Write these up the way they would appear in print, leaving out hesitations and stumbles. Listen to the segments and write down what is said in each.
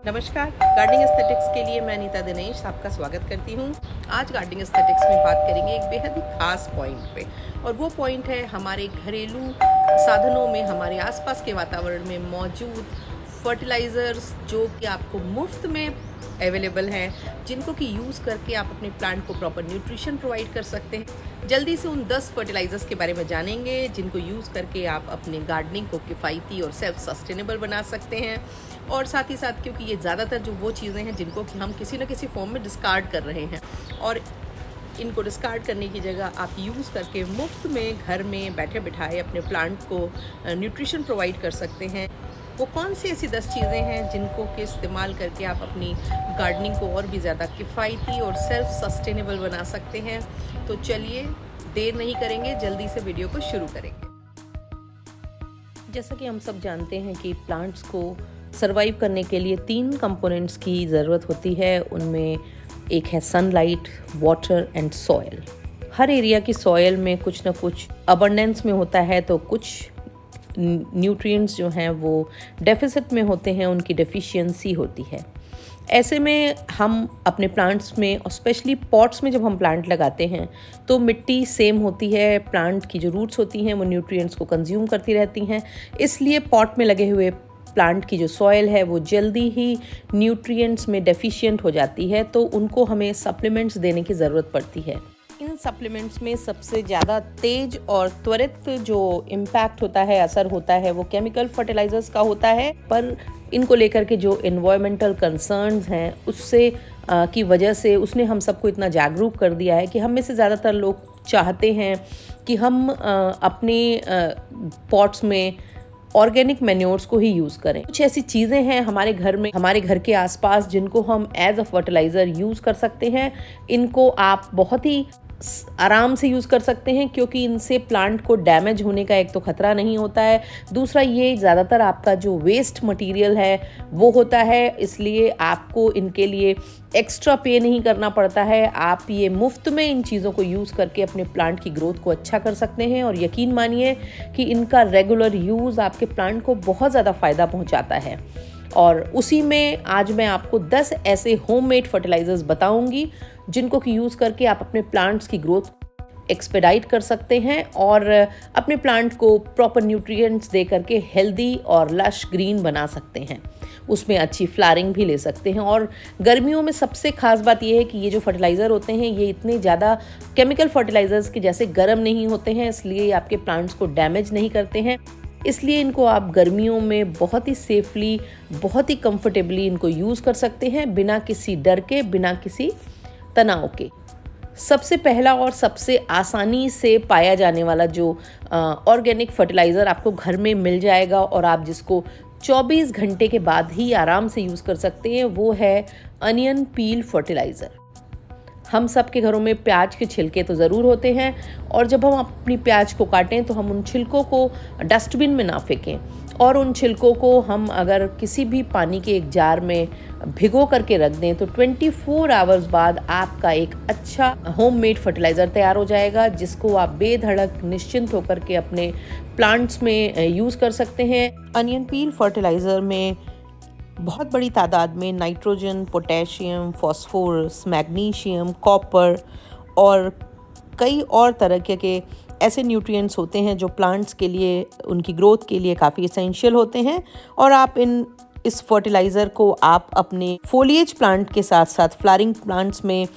नमस्कार, gardening aesthetics के लिए मैं अनीता दिनेश आपका स्वागत करती हूँ। आज गार्डनिंग एस्थेटिक्स में बात करेंगे एक बेहद ही खास पॉइंट पे, और वो पॉइंट है हमारे घरेलू साधनों में, हमारे आसपास के वातावरण में मौजूद फर्टिलाइज़र्स जो कि आपको मुफ्त में अवेलेबल हैं, जिनको कि यूज़ करके आप अपने प्लांट को प्रॉपर न्यूट्रिशन प्रोवाइड कर सकते हैं। जल्दी से उन 10 फर्टिलाइज़र्स के बारे में जानेंगे जिनको यूज़ करके आप अपने गार्डनिंग को किफ़ायती और सेल्फ सस्टेनेबल बना सकते हैं। और साथ ही साथ क्योंकि ये ज़्यादातर जो वो चीज़ें हैं जिनको कि हम किसी न किसी फॉर्म में डिस्कार्ड कर रहे हैं, और इनको डिस्कार्ड करने की जगह आप यूज़ करके मुफ्त में घर में बैठे बिठाए अपने प्लांट को न्यूट्रिशन प्रोवाइड कर सकते हैं। वो कौन सी ऐसी 10 चीज़ें हैं जिनको कि इस्तेमाल करके आप अपनी गार्डनिंग को और भी ज़्यादा किफ़ायती और सेल्फ सस्टेनेबल बना सकते हैं। तो चलिए देर नहीं करेंगे, जल्दी से वीडियो को शुरू करेंगे। जैसा कि हम सब जानते हैं कि प्लांट्स को सर्वाइव करने के लिए 3 कंपोनेंट्स की ज़रूरत होती है। उनमें एक है sunlight, water and soil. Her area की सॉयल में कुछ ना कुछ अबंडेंस में होता है, तो कुछ न्यूट्रिएंट्स जो हैं वो डेफिसिट में होते हैं, उनकी डेफिशिएंसी होती है। ऐसे में हम अपने प्लांट्स में और स्पेशली पॉट्स में जब हम प्लांट लगाते हैं तो मिट्टी सेम होती है, प्लांट की जो रूट्स होती हैं वो न्यूट्रिएंट्स को कंज्यूम करती रहती हैं, इसलिए पॉट में लगे हुए प्लांट की जो सॉयल है वो जल्दी ही न्यूट्रिएंट्स में डेफिशिएंट हो जाती है, तो उनको हमें सप्लीमेंट्स देने की ज़रूरत पड़ती है। इन सप्लीमेंट्स में सबसे ज़्यादा तेज और त्वरित जो इम्पैक्ट होता है, असर होता है, वो केमिकल फर्टिलाइजर्स का होता है। पर इनको लेकर के जो एनवायरमेंटल कंसर्न्स हैं उससे की वजह से उसने हम सबको इतना जागरूक कर दिया है कि हम में से ज़्यादातर लोग चाहते हैं कि हम अपने पॉट्स में ऑर्गेनिक मैन्योर्स को ही यूज़ करें। कुछ ऐसी चीज़ें हैं हमारे घर में, हमारे घर के आसपास, जिनको हम एज अ फर्टिलाइज़र यूज़ कर सकते हैं। इनको आप बहुत ही आराम से यूज़ कर सकते हैं क्योंकि इनसे प्लांट को डैमेज होने का एक तो ख़तरा नहीं होता है, दूसरा ये ज़्यादातर आपका जो वेस्ट मटेरियल है वो होता है, इसलिए आपको इनके लिए एक्स्ट्रा पे नहीं करना पड़ता है। आप ये मुफ्त में इन चीज़ों को यूज़ करके अपने प्लांट की ग्रोथ को अच्छा कर सकते हैं, और यकीन मानिए कि इनका रेगुलर यूज़ आपके प्लांट को बहुत ज़्यादा फ़ायदा पहुँचाता है। और उसी में आज मैं आपको 10 ऐसे होममेड फर्टिलाइज़र्स बताऊंगी जिनको कि यूज़ करके आप अपने प्लांट्स की ग्रोथ एक्सपेडाइट कर सकते हैं और अपने प्लांट को प्रॉपर न्यूट्रिएंट्स दे करके हेल्दी और लश ग्रीन बना सकते हैं। उसमें अच्छी फ्लावरिंग भी ले सकते हैं। और गर्मियों में सबसे खास बात यह है कि ये जो फर्टिलाइज़र होते हैं ये इतने ज़्यादा केमिकल फर्टिलाइज़र्स के जैसे गर्म नहीं होते हैं, इसलिए आपके प्लांट्स को डैमेज नहीं करते हैं। इसलिए इनको आप गर्मियों में बहुत ही सेफली, बहुत ही कंफर्टेबली इनको यूज़ कर सकते हैं, बिना किसी डर के, बिना किसी तनाव के। सबसे पहला और सबसे आसानी से पाया जाने वाला जो ऑर्गेनिक फर्टिलाइज़र आपको घर में मिल जाएगा और आप जिसको 24 घंटे के बाद ही आराम से यूज़ कर सकते हैं, वो है अनियन पील फर्टिलाइज़र। हम सब के घरों में प्याज के छिलके तो ज़रूर होते हैं, और जब हम अपनी प्याज को काटें तो हम उन छिलकों को डस्टबिन में ना फेंकें, और उन छिलकों को हम अगर किसी भी पानी के एक जार में भिगो करके रख दें तो 24 आवर्स बाद आपका एक अच्छा होममेड फर्टिलाइज़र तैयार हो जाएगा, जिसको आप बेधड़क निश्चिंत होकर के अपने प्लांट्स में यूज़ कर सकते हैं। अनियन पील फर्टिलाइज़र में बहुत बड़ी तादाद में nitrogen, potassium, phosphorus, magnesium, copper और कई और तरह के ऐसे न्यूट्रिएंट्स होते हैं जो प्लांट्स के लिए, उनकी ग्रोथ के लिए काफ़ी एसेंशियल होते हैं। और आप इस फर्टिलाइज़र को आप अपने फोलिएज प्लांट के साथ साथ फ्लावरिंग प्लांट्स में,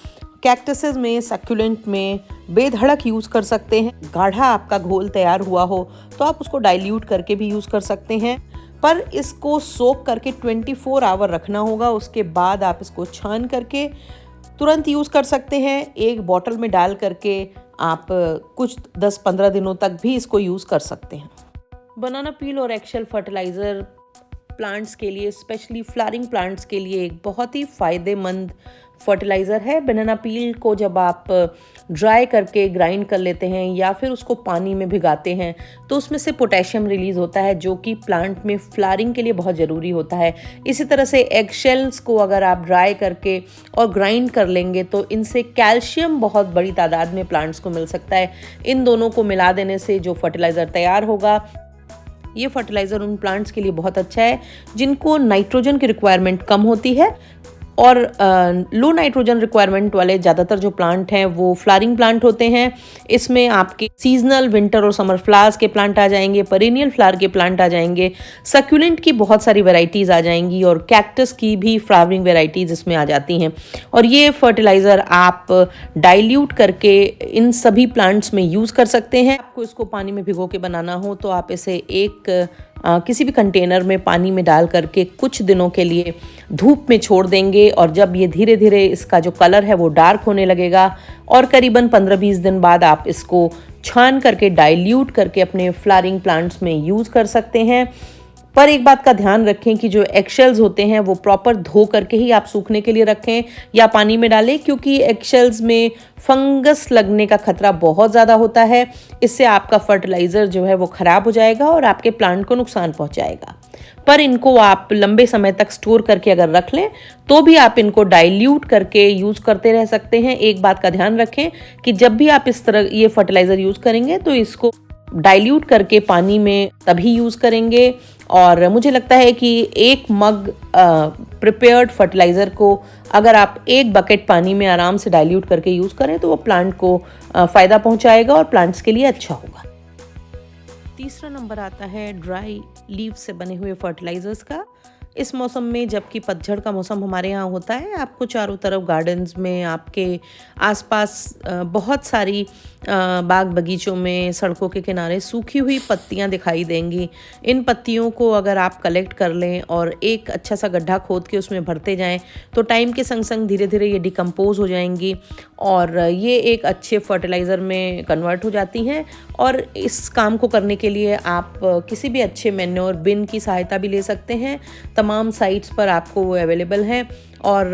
कैक्टसेस में, सक्यूलेंट में बेधड़क यूज़ कर सकते हैं। गाढ़ा आपका घोल तैयार हुआ हो तो आप उसको डाइल्यूट करके भी यूज़ कर सकते हैं, पर इसको सोक करके 24 आवर रखना होगा। उसके बाद आप इसको छान करके तुरंत यूज़ कर सकते हैं। एक बॉटल में डाल करके आप कुछ 10-15 दिनों तक भी इसको यूज़ कर सकते हैं। बनाना पील और एगशेल फर्टिलाइज़र प्लांट्स के लिए, स्पेशली फ्लावरिंग प्लांट्स के लिए एक बहुत ही फ़ायदेमंद फर्टिलाइज़र है। बनाना पील को जब आप ड्राई करके ग्राइंड कर लेते हैं या फिर उसको पानी में भिगाते हैं तो उसमें से पोटेशियम रिलीज़ होता है, जो कि प्लांट में फ्लावरिंग के लिए बहुत ज़रूरी होता है। इसी तरह से एगशेल्स को अगर आप ड्राई करके और ग्राइंड कर लेंगे तो इनसे कैल्शियम बहुत बड़ी तादाद में प्लांट्स को मिल सकता है। इन दोनों को मिला देने से जो फर्टिलाइज़र तैयार होगा ये फर्टिलाइज़र उन प्लांट्स के लिए बहुत अच्छा है जिनको नाइट्रोजन की रिक्वायरमेंट कम होती है। और लो नाइट्रोजन रिक्वायरमेंट वाले ज़्यादातर जो प्लांट हैं वो फ्लावरिंग प्लांट होते हैं। इसमें आपके सीजनल विंटर और समर फ्लावर्स के प्लांट आ जाएंगे, पेरिनियल फ्लावर के प्लांट आ जाएंगे, सक्यूलेंट की बहुत सारी वैरायटीज़ आ जाएंगी और कैक्टस की भी फ्लावरिंग वैरायटीज़ इसमें आ जाती हैं। और ये फर्टिलाइज़र आप डाइल्यूट करके इन सभी प्लांट्स में यूज़ कर सकते हैं। आपको इसको पानी में भिगो के बनाना हो तो आप इसे किसी भी कंटेनर में पानी में डाल करके कुछ दिनों के लिए धूप में छोड़ देंगे और जब ये धीरे धीरे इसका जो कलर है वो डार्क होने लगेगा और करीबन 15-20 दिन बाद आप इसको छान करके डाइल्यूट करके अपने फ्लावरिंग प्लांट्स में यूज़ कर सकते हैं। पर एक बात का ध्यान रखें कि जो एगशेल्स होते हैं वो प्रॉपर धो करके ही आप सूखने के लिए रखें या पानी में डालें, क्योंकि एगशेल्स में फंगस लगने का खतरा बहुत ज़्यादा होता है। इससे आपका फर्टिलाइज़र जो है वो ख़राब हो जाएगा और आपके प्लांट को नुकसान पहुंचाएगा। पर इनको आप लंबे समय तक स्टोर करके अगर रख लें तो भी आप इनको डाइल्यूट करके यूज़ करते रह सकते हैं। एक बात का ध्यान रखें कि जब भी आप इस तरह ये फर्टिलाइज़र यूज़ करेंगे तो इसको डाइल्यूट करके पानी में तभी यूज़ करेंगे। और मुझे लगता है कि 1 मग प्रिपेयर्ड फर्टिलाइज़र को अगर आप 1 बकेट पानी में आराम से डाइल्यूट करके यूज़ करें तो वो प्लांट को फ़ायदा पहुंचाएगा और प्लांट्स के लिए अच्छा होगा। तीसरा नंबर आता है ड्राई लीव से बने हुए फर्टिलाइज़र्स का। इस मौसम में, जबकि पतझड़ का मौसम हमारे यहाँ होता है, आपको चारों तरफ गार्डन्स में, आपके आसपास बहुत सारी बाग बगीचों में, सड़कों के किनारे सूखी हुई पत्तियाँ दिखाई देंगी। इन पत्तियों को अगर आप कलेक्ट कर लें और एक अच्छा सा गड्ढा खोद के उसमें भरते जाएं तो टाइम के संग संग धीरे धीरे ये डिकम्पोज हो जाएंगी और ये एक अच्छे फर्टिलाइज़र में कन्वर्ट हो जाती हैं। और इस काम को करने के लिए आप किसी भी अच्छे मैन्योर बिन की सहायता भी ले सकते हैं। तमाम साइट्स पर आपको वो अवेलेबल हैं और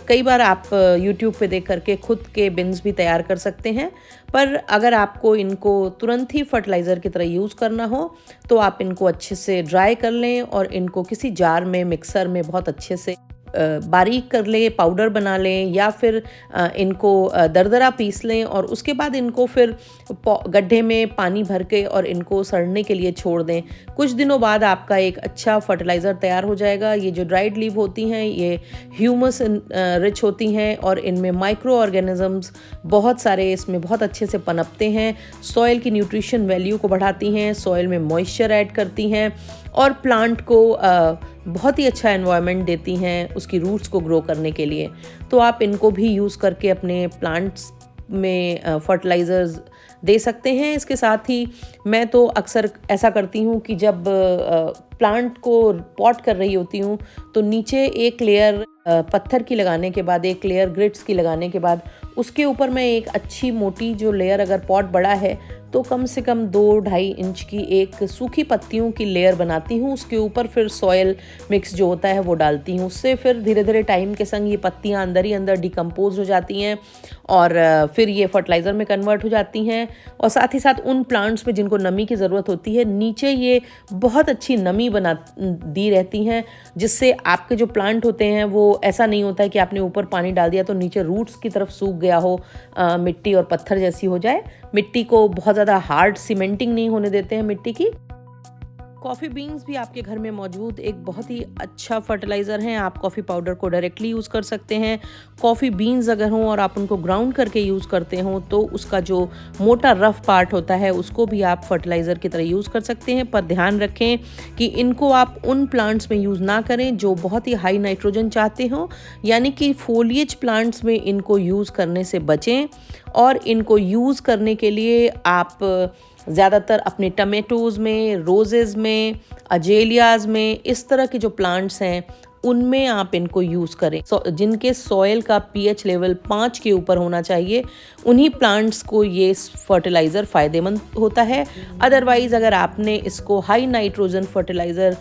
कई बार आप YouTube पे देख करके खुद के बिन्स भी तैयार कर सकते हैं। पर अगर आपको इनको तुरंत ही फर्टिलाइज़र की तरह यूज़ करना हो तो आप इनको अच्छे से ड्राई कर लें और इनको किसी जार में, मिक्सर में बहुत अच्छे से बारीक कर लें, पाउडर बना लें या फिर इनको दरदरा पीस लें और उसके बाद इनको फिर गड्ढे में पानी भर के और इनको सड़ने के लिए छोड़ दें। कुछ दिनों बाद आपका एक अच्छा फर्टिलाइज़र तैयार हो जाएगा। ये जो ड्राइड लीव होती हैं ये ह्यूमस रिच होती हैं और इनमें माइक्रो ऑर्गेनिजम्स बहुत सारे इसमें बहुत अच्छे से पनपते हैं, सॉइल की न्यूट्रिशन वैल्यू को बढ़ाती हैं, सॉइल में मॉइस्चर ऐड करती हैं और प्लांट को बहुत ही अच्छा एनवायरनमेंट देती हैं उसकी रूट्स को ग्रो करने के लिए। तो आप इनको भी यूज़ करके अपने प्लांट्स में फर्टिलाइज़र्स दे सकते हैं। इसके साथ ही मैं तो अक्सर ऐसा करती हूँ कि जब प्लांट को पॉट कर रही होती हूँ तो नीचे एक लेयर पत्थर की लगाने के बाद, एक लेयर ग्रिट्स की लगाने के बाद उसके ऊपर मैं एक अच्छी मोटी जो लेयर, अगर पॉट बड़ा है तो कम से कम 2-2.5 इंच की एक सूखी पत्तियों की लेयर बनाती हूँ। उसके ऊपर फिर सॉयल मिक्स जो होता है वो डालती हूँ। उससे फिर धीरे धीरे टाइम के संग ये पत्तियाँ अंदर ही अंदर डिकम्पोज हो जाती हैं और फिर ये फर्टिलाइज़र में कन्वर्ट हो जाती हैं। और साथ ही साथ उन प्लांट्स में जिनको नमी की ज़रूरत होती है, नीचे ये बहुत अच्छी नमी बना दी रहती हैं, जिससे आपके जो प्लांट होते हैं वो ऐसा नहीं होता है कि आपने ऊपर पानी डाल दिया तो नीचे रूट्स की तरफ सूख गया हो, मिट्टी और पत्थर जैसी हो जाए। मिट्टी को बहुत ज़्यादा हार्ड सीमेंटिंग नहीं होने देते हैं मिट्टी की। कॉफ़ी बीन्स भी आपके घर में मौजूद एक बहुत ही अच्छा फर्टिलाइज़र हैं। आप कॉफ़ी पाउडर को डायरेक्टली यूज़ कर सकते हैं। कॉफ़ी बीन्स अगर हों और आप उनको ग्राउंड करके यूज़ करते हों तो उसका जो मोटा रफ पार्ट होता है उसको भी आप फर्टिलाइज़र की तरह यूज़ कर सकते हैं। पर ध्यान रखें कि इनको आप उन प्लांट्स में यूज़ ना करें जो बहुत ही हाई नाइट्रोजन चाहते हों, यानी कि फोलिएज प्लांट्स में इनको यूज़ करने से बचें। और इनको यूज़ करने के लिए आप ज़्यादातर अपने टमेटोज़ में, रोजेज़ में, अजेलियाज़ में, इस तरह के जो प्लांट्स हैं उनमें आप इनको यूज़ करें। जिनके सॉइल का पीएच लेवल 5 के ऊपर होना चाहिए, उन्हीं प्लांट्स को ये फर्टिलाइज़र फ़ायदेमंद होता है। अदरवाइज़ अगर आपने इसको हाई नाइट्रोजन फर्टिलाइज़र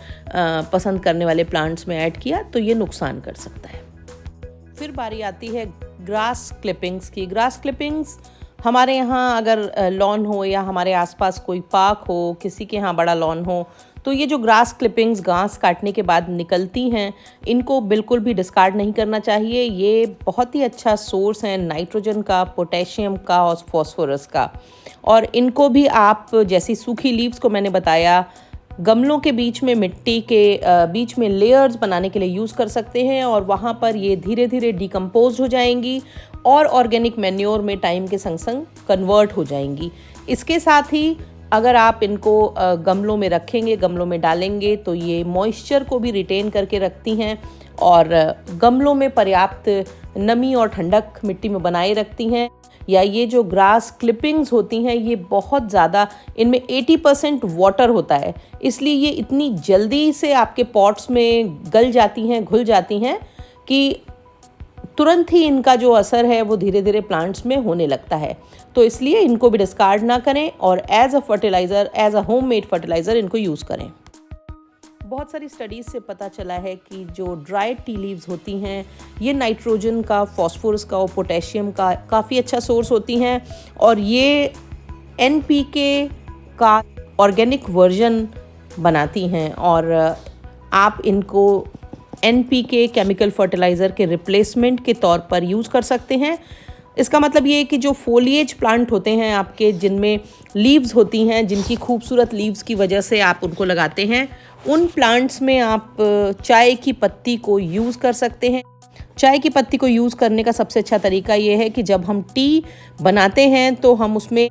पसंद करने वाले प्लांट्स में ऐड किया तो ये नुकसान कर सकता है। फिर बारी आती है ग्रास क्लिपिंग्स की। ग्रास क्लिपिंग्स हमारे यहाँ अगर लॉन हो या हमारे आसपास कोई पार्क हो, किसी के यहाँ बड़ा लॉन हो, तो ये जो ग्रास क्लिपिंग्स घास काटने के बाद निकलती हैं, इनको बिल्कुल भी डिस्कार्ड नहीं करना चाहिए। ये बहुत ही अच्छा सोर्स है नाइट्रोजन का, पोटेशियम का और फॉस्फोरस का। और इनको भी आप, जैसी सूखी लीव्स को मैंने बताया, गमलों के बीच में मिट्टी के बीच में लेयर्स बनाने के लिए यूज़ कर सकते हैं और वहाँ पर ये धीरे धीरे डिकम्पोज हो जाएंगी और ऑर्गेनिक मैन्योर में टाइम के संग संग कन्वर्ट हो जाएंगी। इसके साथ ही अगर आप इनको गमलों में रखेंगे, गमलों में डालेंगे तो ये मॉइस्चर को भी रिटेन करके रखती हैं और गमलों में पर्याप्त नमी और ठंडक मिट्टी में बनाए रखती हैं। या ये जो ग्रास क्लिपिंग्स होती हैं ये बहुत ज़्यादा, इनमें 80% वाटर होता है, इसलिए ये इतनी जल्दी से आपके पॉट्स में गल जाती हैं, घुल जाती हैं कि तुरंत ही इनका जो असर है वो धीरे धीरे प्लांट्स में होने लगता है। तो इसलिए इनको भी डिस्कार्ड ना करें और as a fertiliser, as a homemade fertiliser इनको यूज़ करें। बहुत सारी स्टडीज़ से पता चला है कि जो ड्राइड टी लीव्स होती हैं ये नाइट्रोजन का, फास्फोरस का और पोटेशियम का काफ़ी अच्छा सोर्स होती हैं और ये NPK का ऑर्गेनिक वर्जन बनाती हैं और आप इनको NPK केमिकल फर्टिलाइज़र के रिप्लेसमेंट के तौर पर यूज़ कर सकते हैं। इसका मतलब ये है कि जो फोलिएज प्लांट होते हैं आपके, जिनमें लीव्स होती हैं, जिनकी खूबसूरत लीव्स की वजह से आप उनको लगाते हैं, उन प्लांट्स में आप चाय की पत्ती को यूज़ कर सकते हैं। चाय की पत्ती को यूज़ करने का सबसे अच्छा तरीका ये है कि जब हम टी बनाते हैं तो हम उसमें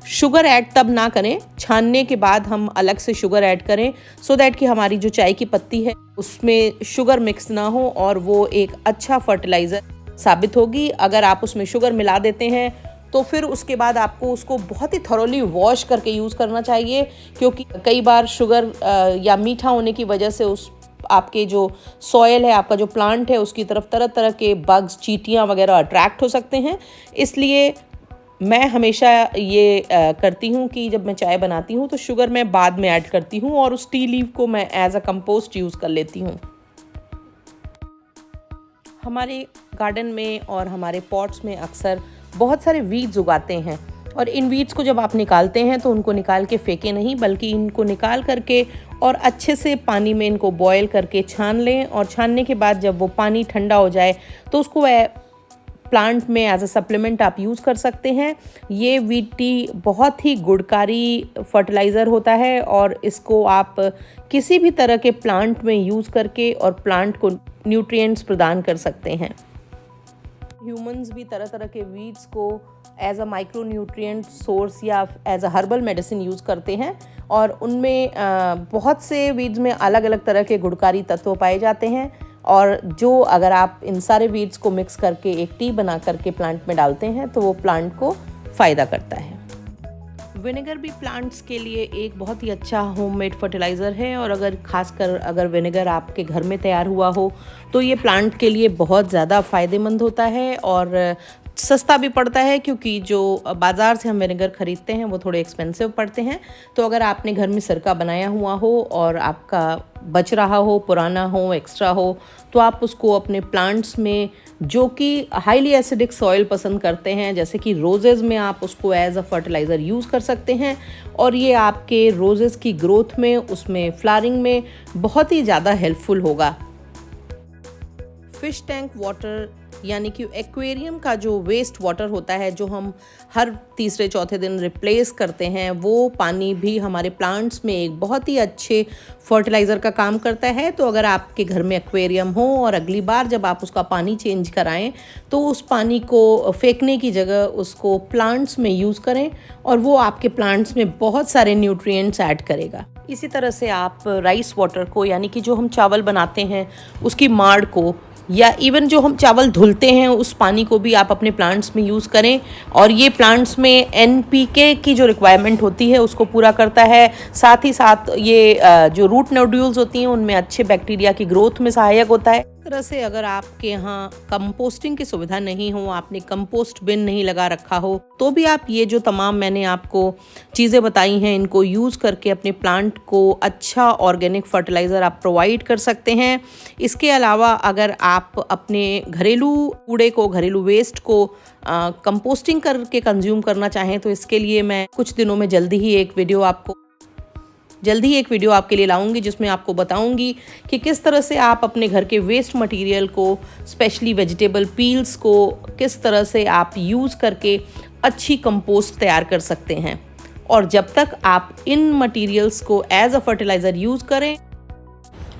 शुगर ऐड तब ना करें, छानने के बाद हम अलग से शुगर ऐड करें, सो दैट कि हमारी जो चाय की पत्ती है उसमें शुगर मिक्स ना हो और वो एक अच्छा फर्टिलाइज़र साबित होगी। अगर आप उसमें शुगर मिला देते हैं तो फिर उसके बाद आपको उसको बहुत ही थॉरोली वॉश करके यूज़ करना चाहिए, क्योंकि कई बार शुगर या मीठा होने की वजह से उस आपके जो सॉयल है, आपका जो प्लांट है, उसकी तरफ तरह तरह के बग्स, चींटियाँ वगैरह अट्रैक्ट हो सकते हैं। इसलिए मैं हमेशा ये करती हूँ कि जब मैं चाय बनाती हूँ तो शुगर मैं बाद में ऐड करती हूँ और उस टी लीव को मैं एज अ कंपोस्ट यूज़ कर लेती हूँ। हमारे गार्डन में और हमारे पॉट्स में अक्सर बहुत सारे वीड्स उगाते हैं और इन वीड्स को जब आप निकालते हैं तो उनको निकाल के फेंकें नहीं, बल्कि इनको निकाल करके और अच्छे से पानी में इनको बॉयल करके छान लें और छानने के बाद जब वो पानी ठंडा हो जाए तो उसको प्लांट में एज अ सप्लीमेंट आप यूज़ कर सकते हैं। ये वीट टी बहुत ही गुणकारी फर्टिलाइज़र होता है और इसको आप किसी भी तरह के प्लांट में यूज़ करके और प्लांट को न्यूट्रिएंट्स प्रदान कर सकते हैं। ह्यूमंस भी तरह तरह के वीड्स को as a micro nutrient source या as a herbal medicine use करते हैं और उनमें बहुत से वीड्स में अलग अलग तरह के गुणकारी तत्व पाए जाते हैं और जो अगर आप इन सारे वीड्स को मिक्स करके एक टी बना करके प्लांट में डालते हैं तो वो प्लांट को फ़ायदा करता है। विनेगर भी प्लांट्स के लिए एक बहुत ही अच्छा होममेड फर्टिलाइज़र है और अगर विनेगर आपके घर में तैयार हुआ हो तो ये प्लांट के लिए बहुत ज़्यादा फ़ायदेमंद होता है और सस्ता भी पड़ता है, क्योंकि जो बाज़ार से हम विनेगर ख़रीदते हैं वो थोड़े एक्सपेंसिव पड़ते हैं। तो अगर आपने घर में सिरका बनाया हुआ हो और आपका बच रहा हो, पुराना हो, एक्स्ट्रा हो, तो आप उसको अपने प्लांट्स में जो कि हाईली एसिडिक सॉइल पसंद करते हैं, जैसे कि रोज़ेज़ में, आप उसको एज अ फर्टिलाइज़र यूज़ कर सकते हैं और ये आपके रोज़ेज़ की ग्रोथ में, उसमें फ्लावरिंग में बहुत ही ज़्यादा हेल्पफुल होगा। फ़िश टैंक वाटर यानी कि एक्वेरियम का जो वेस्ट वाटर होता है, जो हम हर तीसरे चौथे दिन रिप्लेस करते हैं, वो पानी भी हमारे प्लांट्स में एक बहुत ही अच्छे फर्टिलाइज़र का काम करता है। तो अगर आपके घर में एक्वेरियम हो और अगली बार जब आप उसका पानी चेंज कराएं तो उस पानी को फेंकने की जगह उसको प्लांट्स में यूज़ करें और वो आपके प्लांट्स में बहुत सारे न्यूट्रिएंट्स ऐड करेगा। इसी तरह से आप राइस वाटर को, यानी कि जो हम चावल बनाते हैं उसकी माड़ को, या इवन जो हम चावल धुलते हैं उस पानी को भी आप अपने प्लांट्स में यूज़ करें और ये प्लांट्स में NPK की जो रिक्वायरमेंट होती है उसको पूरा करता है। साथ ही साथ ये जो रूट नोड्यूल्स होती हैं उनमें अच्छे बैक्टीरिया की ग्रोथ में सहायक होता है। इस तरह से अगर आपके यहाँ कंपोस्टिंग की सुविधा नहीं हो, आपने कंपोस्ट बिन नहीं लगा रखा हो, तो भी आप ये जो तमाम मैंने आपको चीज़ें बताई हैं इनको यूज़ करके अपने प्लांट को अच्छा ऑर्गेनिक फर्टिलाइज़र आप प्रोवाइड कर सकते हैं। इसके अलावा अगर आप अपने घरेलू कूड़े को, घरेलू वेस्ट को कंपोस्टिंग करके कंज्यूम करना चाहें तो इसके लिए मैं कुछ दिनों में जल्दी ही एक वीडियो आपके लिए लाऊंगी, जिसमें आपको बताऊंगी कि किस तरह से आप अपने घर के वेस्ट मटेरियल को, स्पेशली वेजिटेबल पील्स को, किस तरह से आप यूज़ करके अच्छी कंपोस्ट तैयार कर सकते हैं। और जब तक आप इन मटेरियल्स को एज अ फर्टिलाइज़र यूज़ करें।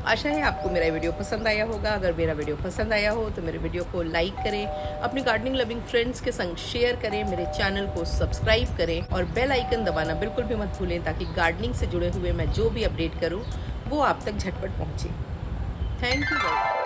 आशा है आपको मेरा वीडियो पसंद आया होगा। अगर मेरा वीडियो पसंद आया हो तो मेरे वीडियो को लाइक करें, अपनी गार्डनिंग लविंग फ्रेंड्स के संग शेयर करें, मेरे चैनल को सब्सक्राइब करें और बेल आइकन दबाना बिल्कुल भी मत भूलें, ताकि गार्डनिंग से जुड़े हुए मैं जो भी अपडेट करूं वो आप तक झटपट पहुंचे। Thank you.